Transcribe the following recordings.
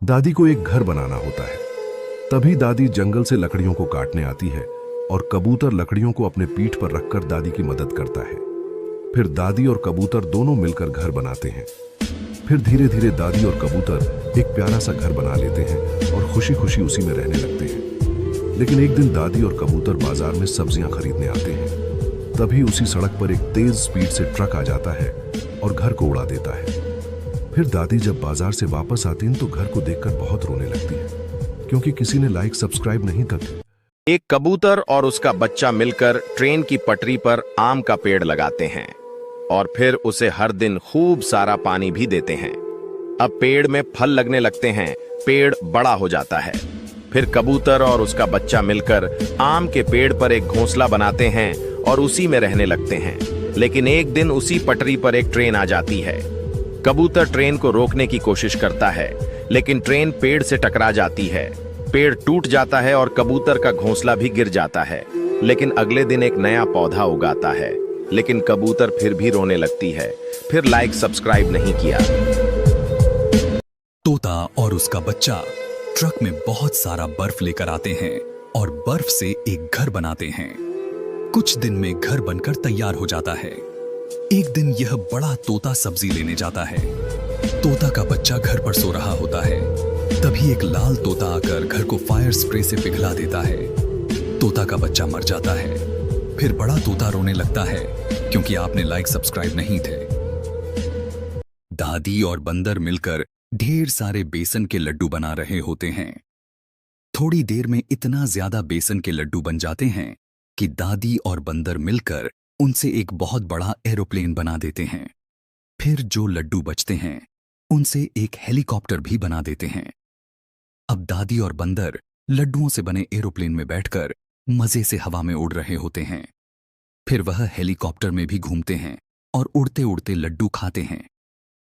दादी को एक घर बनाना होता है। तभी दादी जंगल से लकड़ियों को काटने आती है और कबूतर लकड़ियों को अपने पीठ पर रखकर दादी की मदद करता है। फिर दादी और कबूतर दोनों मिलकर घर बनाते हैं। फिर धीरे धीरे दादी और कबूतर एक प्यारा सा घर बना लेते हैं और खुशी खुशी उसी में रहने लगते हैं। लेकिन एक दिन दादी और कबूतर बाजार में सब्जियां खरीदने आते हैं। तभी उसी सड़क पर एक तेज स्पीड से ट्रक आ जाता है और घर को उड़ा देता है। फिर दादी जब बाजार से वापस आती हैं तो घर को देखकर बहुत रोने लगती है, क्योंकि किसी ने लाइक सब्सक्राइब नहीं कर। एक कबूतर और उसका बच्चा मिलकर ट्रेन की पटरी पर आम का पेड़ लगाते हैं और फिर उसे हर दिन खूब सारा पानी भी देते हैं। अब पेड़ में फल लगने लगते हैं, पेड़ बड़ा हो जाता है। फिर कबूतर और उसका बच्चा मिलकर आम के पेड़ पर एक घोंसला बनाते हैं और उसी में रहने लगते हैं। लेकिन एक दिन उसी पटरी पर एक ट्रेन आ जाती है। कबूतर ट्रेन को रोकने की कोशिश करता है, लेकिन ट्रेन पेड़ से टकरा जाती है। पेड़ टूट जाता है और कबूतर का घोंसला भी गिर जाता है। लेकिन अगले दिन एक नया पौधा उगाता है, लेकिन कबूतर फिर भी रोने लगती है। फिर लाइक सब्सक्राइब नहीं किया। तोता और उसका बच्चा ट्रक में बहुत सारा बर्फ लेकर आते हैं और बर्फ से एक घर बनाते हैं। कुछ दिन में घर बनकर तैयार हो जाता है। एक दिन यह बड़ा तोता सब्जी लेने जाता है। तोता का बच्चा घर पर सो रहा होता है। तभी एक लाल तोता आकर घर को फायर स्प्रे से पिघला देता है। तोता का बच्चा मर जाता है। फिर बड़ा तोता रोने लगता है, क्योंकि आपने लाइक सब्सक्राइब नहीं थे। दादी और बंदर मिलकर ढेर सारे बेसन के लड्डू बना रहे होते हैं। थोड़ी देर में इतना ज्यादा बेसन के लड्डू बन जाते हैं कि दादी और बंदर मिलकर उनसे एक बहुत बड़ा एरोप्लेन बना देते हैं। फिर जो लड्डू बचते हैं उनसे एक हेलीकॉप्टर भी बना देते हैं। अब दादी और बंदर लड्डुओं से बने एरोप्लेन में बैठकर मजे से हवा में उड़ रहे होते हैं। फिर वह हेलीकॉप्टर में भी घूमते हैं और उड़ते उड़ते लड्डू खाते हैं।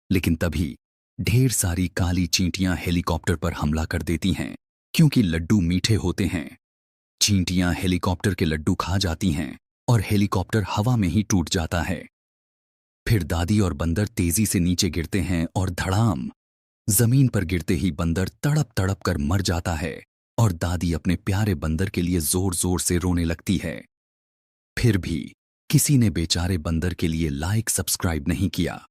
लेकिन तभी ढेर सारी काली चींटियां हेलीकॉप्टर पर हमला कर देती हैं, क्योंकि लड्डू मीठे होते हैं। चींटियां हेलीकॉप्टर के लड्डू खा जाती हैं और हेलीकॉप्टर हवा में ही टूट जाता है। फिर दादी और बंदर तेजी से नीचे गिरते हैं और धड़ाम, जमीन पर गिरते ही बंदर तड़प तड़प कर मर जाता है और दादी अपने प्यारे बंदर के लिए जोर जोर से रोने लगती है। फिर भी किसी ने बेचारे बंदर के लिए लाइक सब्सक्राइब नहीं किया।